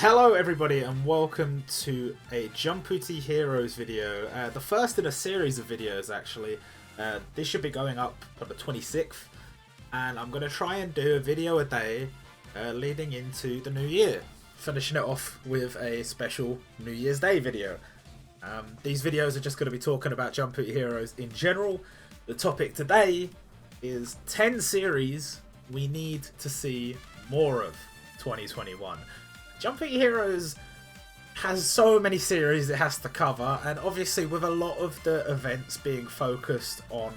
Hello everybody and welcome to a Jumputi Heroes video, the first in a series of videos actually. This should be going up on the 26th and I'm going to try and do a video a day leading into the new year, finishing it off with a special New Year's Day video. These videos are just going to be talking about Jumputi Heroes in general. The topic today is 10 series we need to see more of 2021. Jumputi Heroes has so many series it has to cover, and obviously with a lot of the events being focused on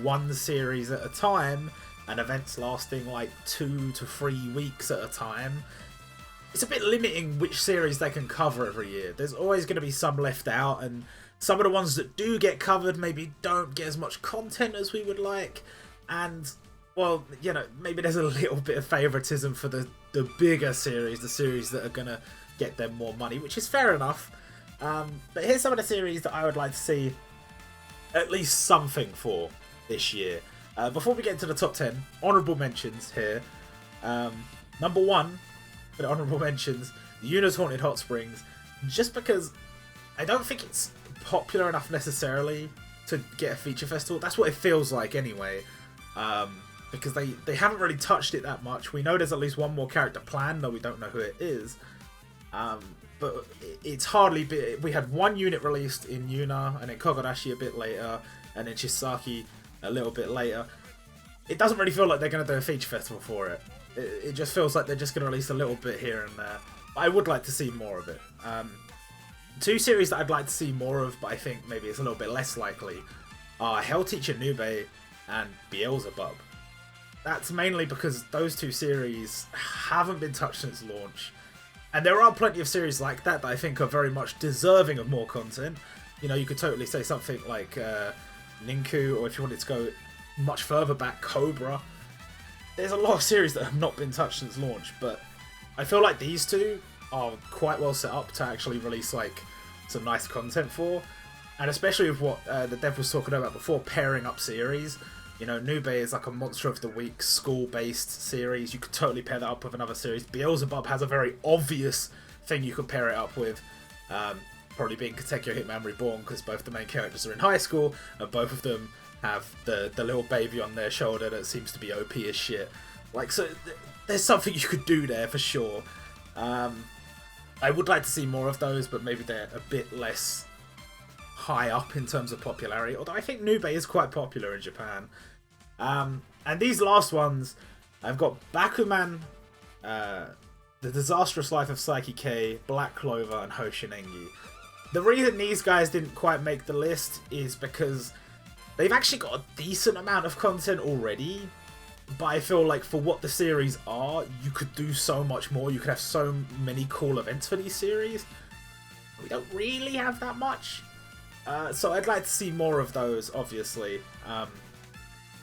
one series at a time, and events lasting like 2 to 3 weeks at a time, it's a bit limiting which series they can cover every year. There's always going to be some left out, and some of the ones that do get covered maybe don't get as much content as we would like, and well, you know, maybe there's a little bit of favoritism for the bigger series, the series that are going to get them more money, which is fair enough. But here's some of the series that I would like to see at least something for this year. Before we get into the top 10, honourable mentions here. Number 1 for the honourable mentions, Yuna's Haunted Hot Springs, just because I don't think it's popular enough necessarily to get a feature festival. That's what it feels like anyway. Because they haven't really touched it that much. We know there's at least one more character planned, though we don't know who it is. But it's hardly been... We had one unit released in Yuna, and then Kogarashi a bit later, and then Chisaki a little bit later. It doesn't really feel like they're going to do a feature festival for it. It just feels like they're just going to release a little bit here and there. But I would like to see more of it. Two series that I'd like to see more of, but I think maybe it's a little bit less likely, are Hell Teacher Nube and Beelzebub. That's mainly because those two series haven't been touched since launch. And there are plenty of series like that I think are very much deserving of more content. You know, you could totally say something like Ninku, or if you wanted to go much further back, Cobra. There's a lot of series that have not been touched since launch, but I feel like these two are quite well set up to actually release like some nice content for. And especially with what the dev was talking about before, pairing up series. You know, Nube is like a Monster of the Week school-based series. You could totally pair that up with another series. Beelzebub has a very obvious thing you could pair it up with. Probably being Katekyo Hitman Reborn, because both the main characters are in high school, and both of them have the little baby on their shoulder that seems to be OP as shit. Like, so there's something you could do there for sure. I would like to see more of those, but maybe they're a bit less high up in terms of popularity. Although I think Nube is quite popular in Japan. And these last ones, I've got Bakuman, The Disastrous Life of Saiki K, Black Clover, and Hoshinengi. The reason these guys didn't quite make the list is because they've actually got a decent amount of content already, but I feel like for what the series are, you could do so much more. You could have so many cool events for these series. We don't really have that much. So I'd like to see more of those, obviously.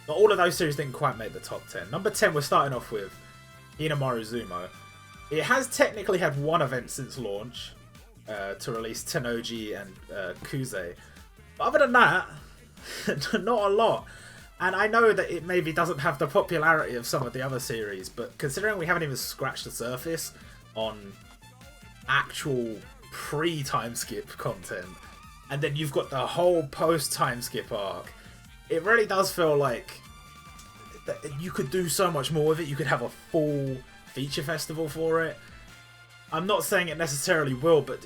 But all of those series didn't quite make the top 10. Number 10, we're starting off with Hinomirazumo. It has technically had one event since launch to release Tennoji and Kuze. But other than that, not a lot. And I know that it maybe doesn't have the popularity of some of the other series, but considering we haven't even scratched the surface on actual pre-time skip content, and then you've got the whole post-time skip arc, it really does feel like that you could do so much more with it. You could have a full feature festival for it. I'm not saying it necessarily will, but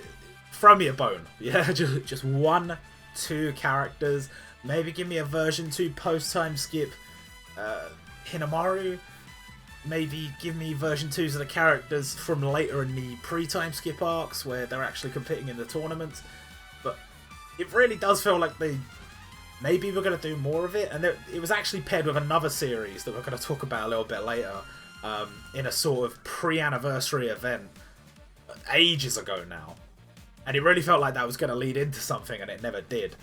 throw me a bone. Yeah, just 1, 2 characters. Maybe give me a version 2 post-time skip Hinomaru. Maybe give me version 2s of the characters from later in the pre-time skip arcs where they're actually competing in the tournament. But it really does feel like maybe we're going to do more of it. And it was actually paired with another series that we're going to talk about a little bit later in a sort of pre-anniversary event ages ago now. And it really felt like that was going to lead into something, and it never did.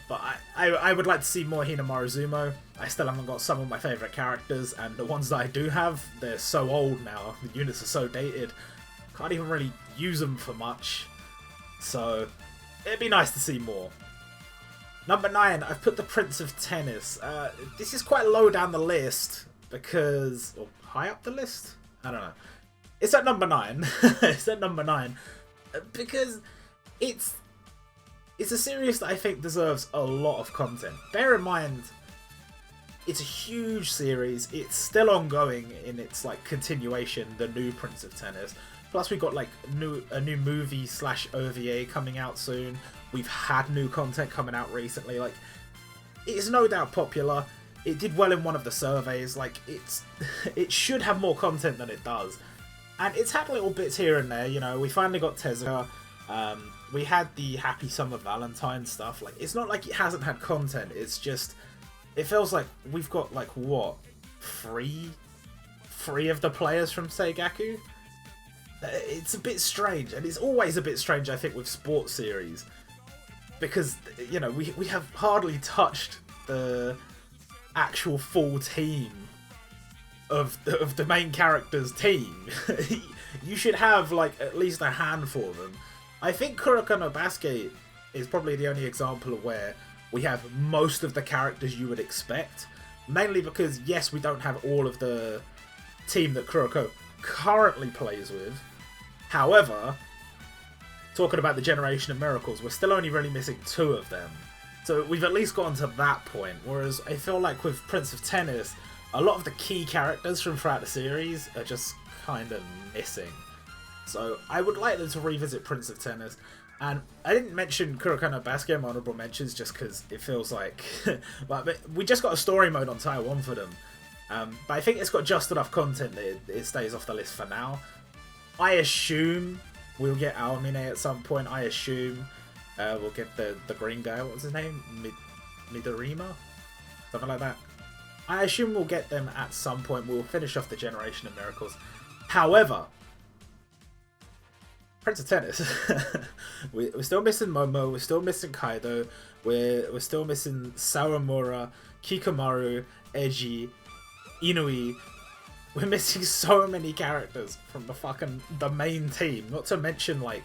But I would like to see more Hinomirazumo. I still haven't got some of my favourite characters, and the ones that I do have, they're so old now. The units are so dated. Can't even really use them for much. So it'd be nice to see more. Number 9, I've put the Prince of Tennis. This is quite low down the list because... or high up the list? I don't know. it's at number 9. It's at number 9 because it's a series that I think deserves a lot of content. Bear in mind, it's a huge series. It's still ongoing in its like continuation, the new Prince of Tennis. Plus, we've got like a new movie / OVA coming out soon. We've had new content coming out recently. Like, it is no doubt popular. It did well in one of the surveys. Like, it should have more content than it does, and it's had little bits here and there. You know, we finally got Tezuka. We had the Happy Summer Valentine stuff. Like, it's not like it hasn't had content. It's just, it feels like we've got like what, three of the players from Seigaku. It's a bit strange, and it's always a bit strange, I think, with sports series, because, you know, we have hardly touched the actual full team of the main character's team. You should have like at least a handful of them. I think Kuroko no Basket is probably the only example of where we have most of the characters you would expect, mainly because, yes, we don't have all of the team that Kuroko currently plays with. However, talking about the Generation of Miracles, we're still only really missing 2 of them. So we've at least gotten to that point, whereas I feel like with Prince of Tennis, a lot of the key characters from throughout the series are just kind of missing. So I would like them to revisit Prince of Tennis. And I didn't mention Kuroko no Basket in my honourable mentions just because it feels like... but we just got a story mode on Tier 1 for them. But I think it's got just enough content that it stays off the list for now. I assume we'll get Aomine at some point. I assume we'll get the green guy. What was his name? Midorima? Something like that. I assume we'll get them at some point. We'll finish off the Generation of Miracles. However, Prince of Tennis. We're still missing Momo. We're still missing Kaido. We're still missing Sawamura, Kikomaru, Eiji, Inui. We're missing so many characters from the main team, not to mention like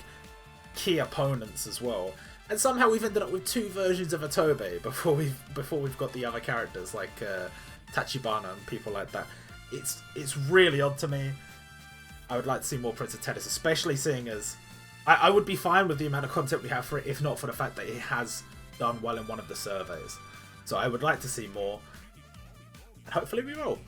key opponents as well. And somehow we've ended up with 2 versions of Atobe before we've got the other characters like Tachibana and people like that. It's really odd to me. I would like to see more Prince of Tennis, especially seeing as I would be fine with the amount of content we have for it, if not for the fact that it has done well in one of the surveys. So I would like to see more, and hopefully we will.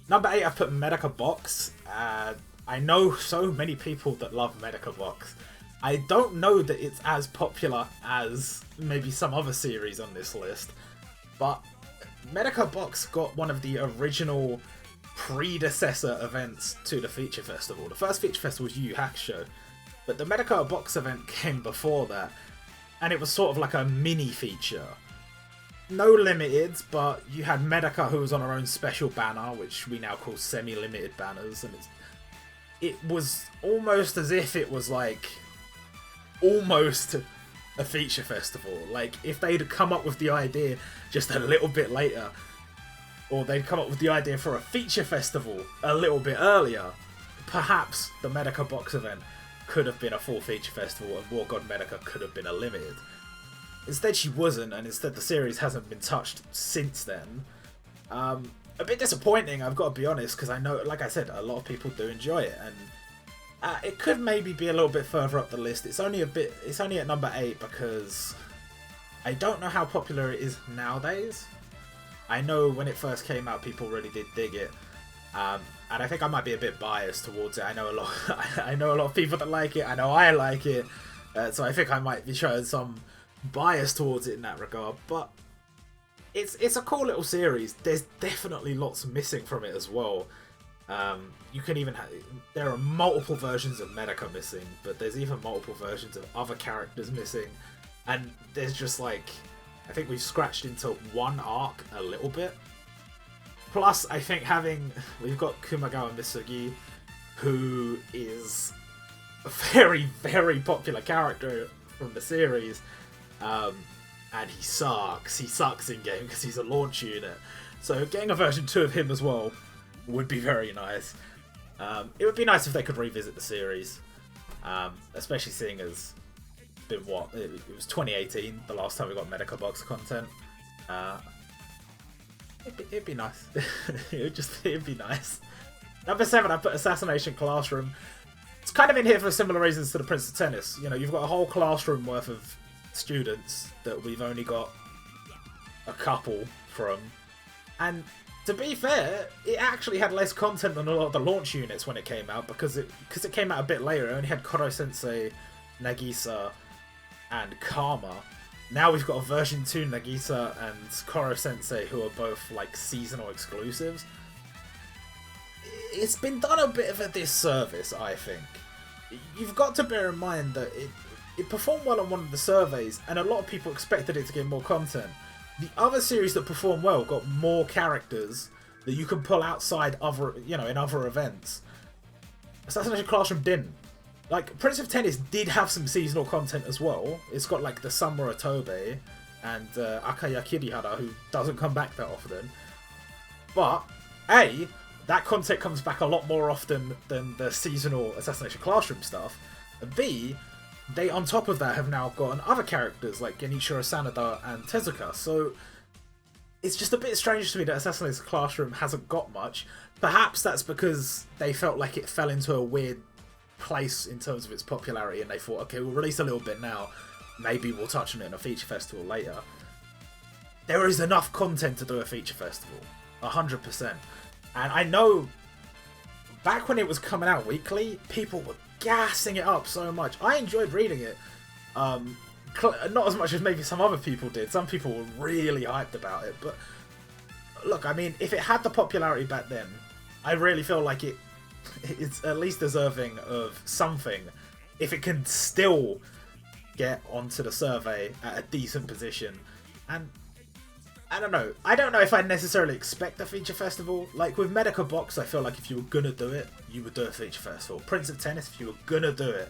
Number 8, I've put Medaka Box. I know so many people that love Medaka Box. I don't know that it's as popular as maybe some other series on this list, but Medaka Box got one of the original predecessor events to the Feature Festival. The first Feature Festival was Yu Yu Hakusho, but the Medaka Box event came before that, and it was sort of like a mini feature. No limiteds, but you had Medaka, who was on her own special banner, which we now call semi-limited banners, and it was almost as if it was like almost a feature festival. Like, if they'd come up with the idea just a little bit later, or they'd come up with the idea for a feature festival a little bit earlier, perhaps the Medaka Box event could have been a full feature festival and War God Medaka could have been a limited. Instead she wasn't, and instead the series hasn't been touched since then. A bit disappointing, I've got to be honest, because I know, like I said, a lot of people do enjoy it, and it could maybe be a little bit further up the list. It's only at number 8 because I don't know how popular it is nowadays. I know when it first came out, people really did dig it, and I think I might be a bit biased towards it. I know a lot of people that like it. I know I like it, so I think I might be showing some bias towards it in that regard. But it's a cool little series. There's definitely lots missing from it as well. You can even there are multiple versions of Medaka missing, but there's even multiple versions of other characters missing, and there's just like, I think we've scratched into one arc a little bit. Plus, I think we've got Kumagawa Misugi, who is a very, very popular character from the series, and he sucks. He sucks in game because he's a launch unit. So getting a version 2 of him as well would be very nice. It would be nice if they could revisit the series, especially seeing as it's been it was 2018 the last time we got Medaka Box content. It'd be nice. It'd be nice. Number 7, I put Assassination Classroom. It's kind of in here for similar reasons to the Prince of Tennis. You know, you've got a whole classroom worth of students that we've only got a couple from. And to be fair, it actually had less content than a lot of the launch units when it came out, because it came out a bit later. It only had Koro-sensei, Nagisa, and Karma. Now we've got a version 2 Nagisa and Koro-sensei, who are both like seasonal exclusives. It's been done a bit of a disservice, I think. You've got to bear in mind that it performed well on one of the surveys, and a lot of people expected it to get more content. The other series that performed well got more characters that you can pull outside other, you know, in other events. Assassination Classroom didn't. Like, Prince of Tennis did have some seasonal content as well. It's got like the Samura Tobe and Akaya Kirihara, who doesn't come back that often. But, A, that content comes back a lot more often than the seasonal Assassination Classroom stuff. And B, they, on top of that, have now gotten other characters like Genichiro Sanada and Tezuka. So it's just a bit strange to me that Assassination Classroom hasn't got much. Perhaps that's because they felt like it fell into a weird place in terms of its popularity, and they thought, okay, we'll release a little bit now. Maybe we'll touch on it in a feature festival later. There is enough content to do a feature festival. 100%. And I know back when it was coming out weekly, people were gassing it up so much. I enjoyed reading it. Not as much as maybe some other people did. Some people were really hyped about it. But look, I mean, if it had the popularity back then, I really feel like it's at least deserving of something. If it can still get onto the survey at a decent position. And I don't know. I don't know if I'd necessarily expect a feature festival. Like with Medica Box, I feel like if you were gonna do it, you would do a feature festival. Prince of Tennis, if you were gonna do it,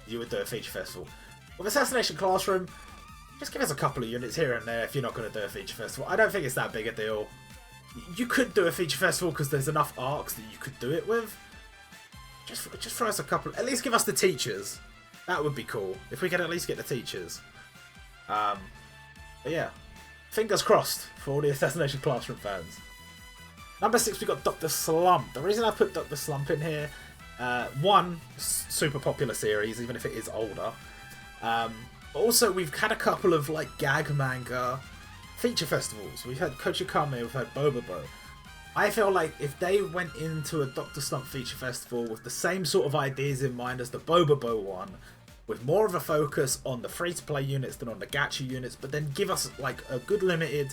you would do a feature festival. With Assassination Classroom, just give us a couple of units here and there if you're not gonna do a feature festival. I don't think it's that big a deal. You could do a feature festival because there's enough arcs that you could do it with. Just throw us a couple. At least give us the teachers. That would be cool if we could at least get the teachers. But yeah. Fingers crossed for all the Assassination Classroom fans. Number 6, we got Dr. Slump. The reason I put Dr. Slump in here, one, super popular series, even if it is older. Also, we've had a couple of like gag manga feature festivals. We've had Kochikame, we've had Bobobo. I feel like if they went into a Dr. Slump feature festival with the same sort of ideas in mind as the Bobobo one, with more of a focus on the free-to-play units than on the gacha units, but then give us like a good limited,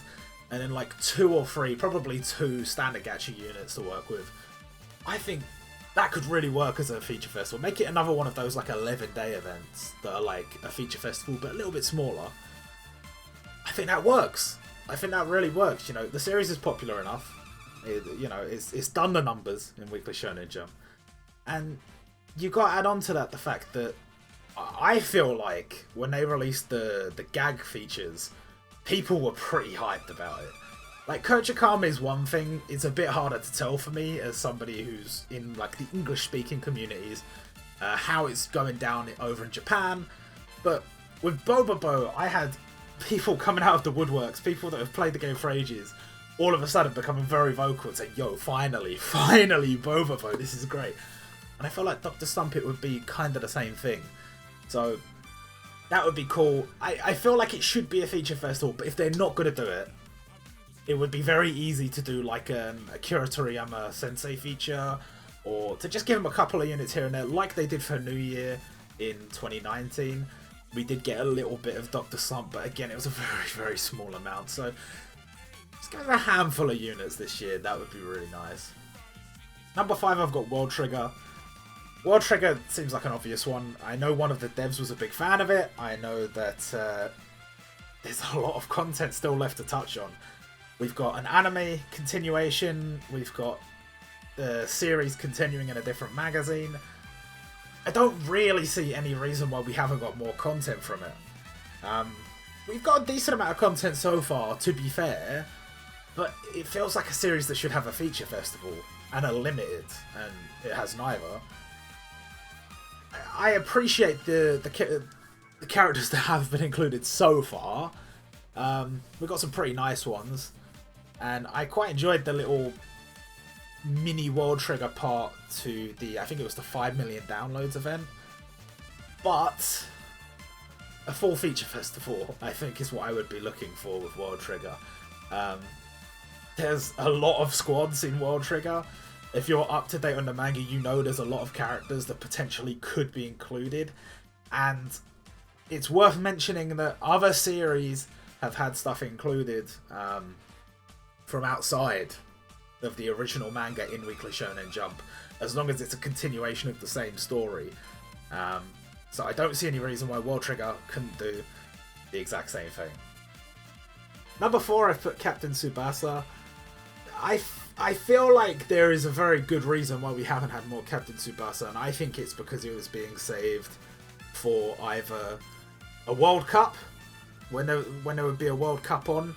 and then like 2 or 3, probably 2 standard gacha units to work with. I think that could really work as a feature festival. Make it another one of those like 11-day events that are like a feature festival, but a little bit smaller. I think that works. I think that really works. You know, the series is popular enough. It's done the numbers in Weekly Shonen Jump, and you got to add on to that the fact that I feel like when they released the gag features, people were pretty hyped about it. Like, Kochikame is one thing, it's a bit harder to tell for me as somebody who's in like the English-speaking communities, how it's going down over in Japan. But with Bobobo, I had people coming out of the woodworks, people that have played the game for ages, all of a sudden becoming very vocal and saying, yo, finally, Bobobo, this is great. And I feel like Dr. Slump, it would be kind of the same thing. So, that would be cool. I feel like it should be a feature festival, but if they're not going to do it, it would be very easy to do like a Akira Toriyama Sensei feature, or to just give them a couple of units here and there, like they did for New Year in 2019. We did get a little bit of Dr. Slump, but again, it was a very, very small amount. So, just give them a handful of units this year. That would be really nice. Number 5, I've got World Trigger. World Trigger seems like an obvious one. I know one of the devs was a big fan of it. I know that there's a lot of content still left to touch on. We've got an anime continuation. We've got the series continuing in a different magazine. I don't really see any reason why we haven't got more content from it. We've got a decent amount of content so far, to be fair, but it feels like a series that should have a feature festival and a limited, and it has neither. I appreciate the characters that have been included so far. We've got some pretty nice ones, and I quite enjoyed the little mini World Trigger part to the, I think it was the 5 million downloads event. But a full feature festival, I think, is what I would be looking for with World Trigger. There's a lot of squads in World Trigger. If you're up to date on the manga, you know there's a lot of characters that potentially could be included. And it's worth mentioning that other series have had stuff included from outside of the original manga in Weekly Shonen Jump, as long as it's a continuation of the same story. So I don't see any reason why World Trigger couldn't do the exact same thing. Number 4, I've put Captain Tsubasa. I feel like there is a very good reason why we haven't had more Captain Tsubasa, and I think it's because it was being saved for either a World Cup, when there would be a World Cup on.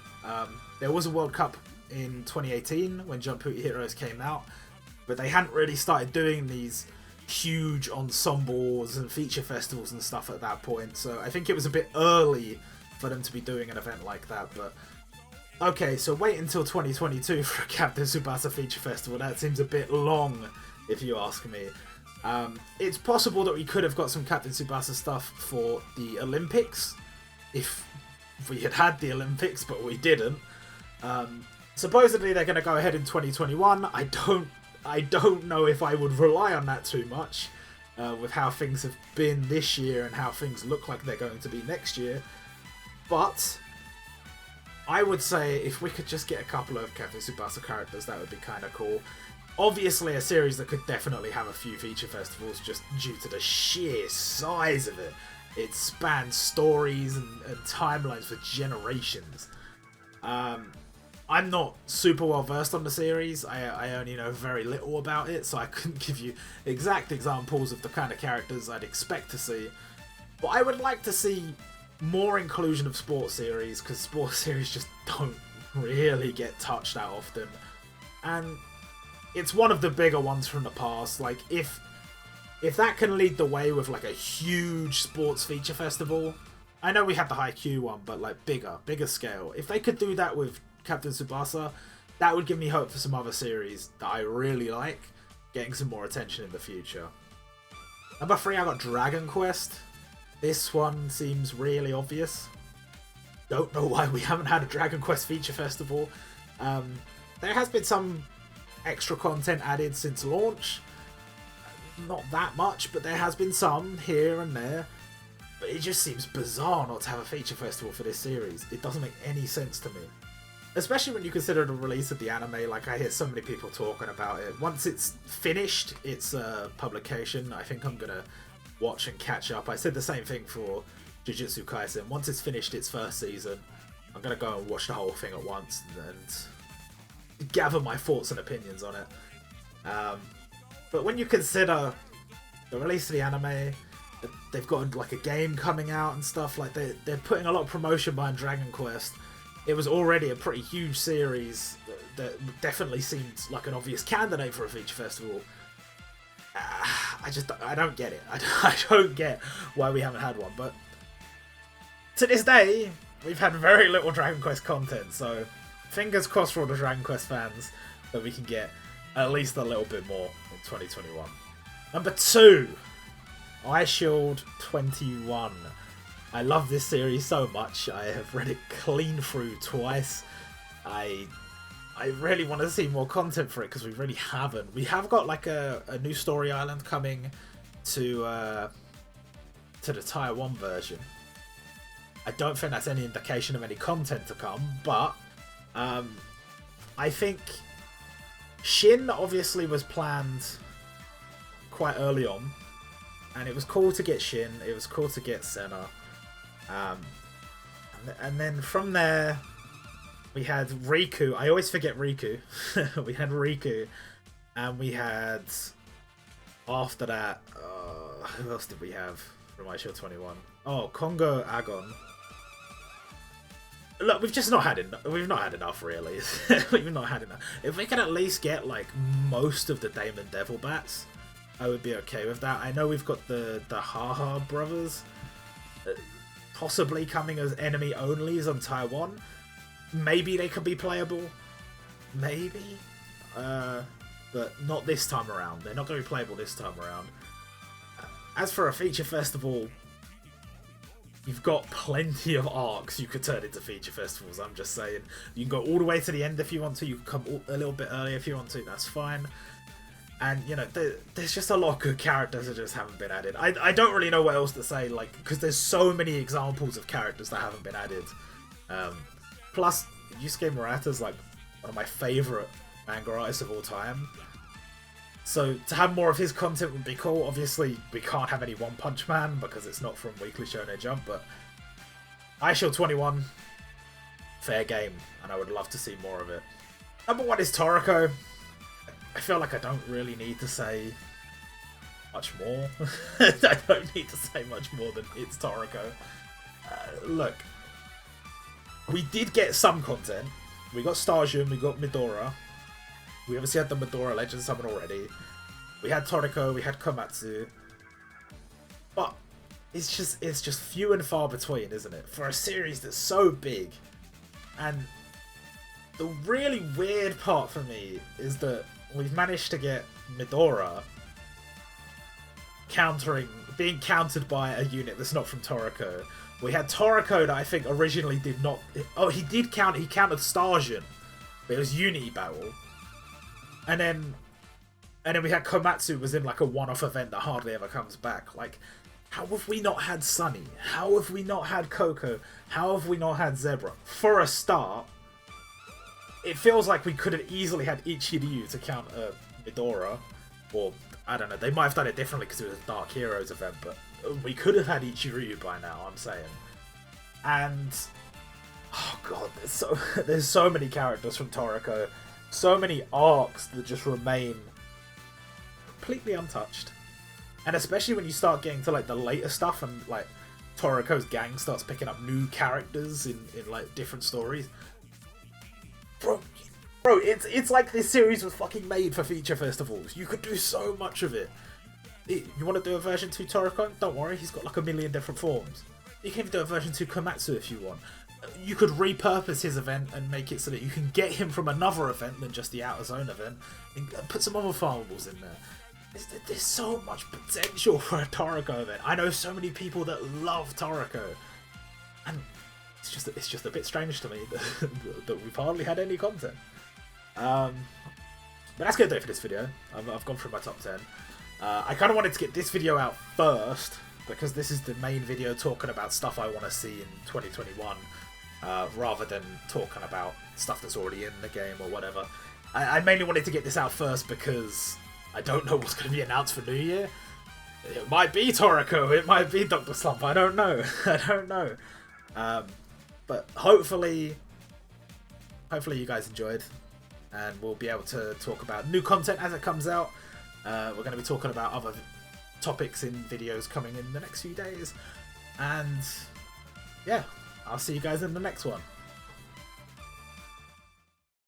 There was a World Cup in 2018 when Jumputi Heroes came out, but they hadn't really started doing these huge ensembles and feature festivals and stuff at that point, so I think it was a bit early for them to be doing an event like that. But okay, so wait until 2022 for a Captain Tsubasa feature festival. That seems a bit long, if you ask me. It's possible that we could have got some Captain Tsubasa stuff for the Olympics, if we had had the Olympics, but we didn't. Supposedly they're going to go ahead in 2021. I don't know if I would rely on that too much, with how things have been this year and how things look like they're going to be next year. But I would say if we could just get a couple of Captain Tsubasa characters, that would be kind of cool. Obviously a series that could definitely have a few feature festivals just due to the sheer size of it. It spans stories and timelines for generations. I'm not super well versed on the series. I only know very little about it, so I couldn't give you exact examples of the kind of characters I'd expect to see. But I would like to see more inclusion of sports series, because sports series just don't really get touched that often. And it's one of the bigger ones from the past. Like, if that can lead the way with like a huge sports feature festival, I know we had the Haikyuu one, but like bigger scale. If they could do that with Captain Tsubasa, that would give me hope for some other series that I really like getting some more attention in the future. Number 3, I got Dragon Quest. This one seems really obvious. Don't know why we haven't had a Dragon Quest feature festival. There has been some extra content added since launch. Not that much, but there has been some here and there. But it just seems bizarre not to have a feature festival for this series. It doesn't make any sense to me. Especially when you consider the release of the anime. Like, I hear so many people talking about it. Once it's finished its publication, I think I'm going to watch and catch up. I said the same thing for Jujutsu Kaisen. Once it's finished its first season, I'm going to go and watch the whole thing at once and gather my thoughts and opinions on it. But when you consider the release of the anime, they've got like a game coming out and stuff, like they're putting a lot of promotion behind Dragon Quest. It was already a pretty huge series that definitely seemed like an obvious candidate for a feature festival. I don't get it. I don't get why we haven't had one. But to this day, we've had very little Dragon Quest content. So fingers crossed for all the Dragon Quest fans that we can get at least a little bit more in 2021. Number 2, Ice Shield 21. I love this series so much. I have read it clean through twice. I really want to see more content for it because we really haven't. We have got like a new story island coming to the Taiwan version. I don't think that's any indication of any content to come, but I think Shin obviously was planned quite early on, and it was cool to get Shin, it was cool to get Senna, and then from there we had Riku. I always forget Riku. We had Riku, and we had, after that, who else did we have from Ice Shield 21? Oh, Kongo Agon. Look, we've just not had enough. We've not had enough, really. We've not had enough. If we can at least get like most of the Damon Devil Bats, I would be okay with that. I know we've got the Haha brothers, possibly coming as enemy onlys on Taiwan. Maybe they could be playable. Maybe. but not this time around. They're not going to be playable this time around. As for a feature festival, you've got plenty of arcs you could turn into feature festivals, I'm just saying. You can go all the way to the end if you want to, you can come a little bit earlier if you want to, that's fine. And, you know, there's just a lot of good characters that just haven't been added. I don't really know what else to say, like, because there's so many examples of characters that haven't been added. Plus, Yusuke Murata's, like, one of my favourite manga artists of all time. So, to have more of his content would be cool. Obviously, we can't have any One Punch Man because it's not from Weekly Shonen Jump, but iShield 21, fair game, and I would love to see more of it. Number 1 is Toriko. I feel like I don't really need to say much more. I don't need to say much more than it's Toriko. Look, we did get some content. We got Starjun, we got Midora. We obviously had the Midora Legend Summon already. We had Toriko, we had Komatsu. But it's just few and far between, isn't it? For a series that's so big. And the really weird part for me is that we've managed to get Midora being countered by a unit that's not from Toriko. We had Toriko that I think originally did not... Oh, he countered Starjun. But it was Unity Battle. And then we had Komatsu was in like a one-off event that hardly ever comes back. Like, how have we not had Sunny? How have we not had Coco? How have we not had Zebra? For a start, it feels like we could have easily had Ichiryu to counter Midora. Or, I don't know, they might have done it differently because it was a Dark Heroes event, but we could have had Ichiryu by now, I'm saying. And, oh god, there's so many characters from Toriko. So many arcs that just remain completely untouched. And especially when you start getting to like the later stuff and like Toriko's gang starts picking up new characters in like different stories. Bro, it's like this series was fucking made for feature festivals. You could do so much of it. You want to do a version 2 Toriko? Don't worry, he's got like a million different forms. You can even do a version 2 Komatsu if you want. You could repurpose his event and make it so that you can get him from another event than just the Outer Zone event and put some other farmables in there. There's so much potential for a Toriko event. I know so many people that love Toriko, and it's just a bit strange to me that we've hardly had any content. But that's gonna do it for this video. I've gone through my top 10. I kind of wanted to get this video out first because this is the main video talking about stuff I want to see in 2021. Rather than talking about stuff that's already in the game or whatever. I mainly wanted to get this out first because I don't know what's going to be announced for New Year. It might be Toriko, it might be Dr. Slump, I don't know. I don't know. But hopefully you guys enjoyed, and we'll be able to talk about new content as it comes out. We're going to be talking about other topics in videos coming in the next few days. And yeah, I'll see you guys in the next one.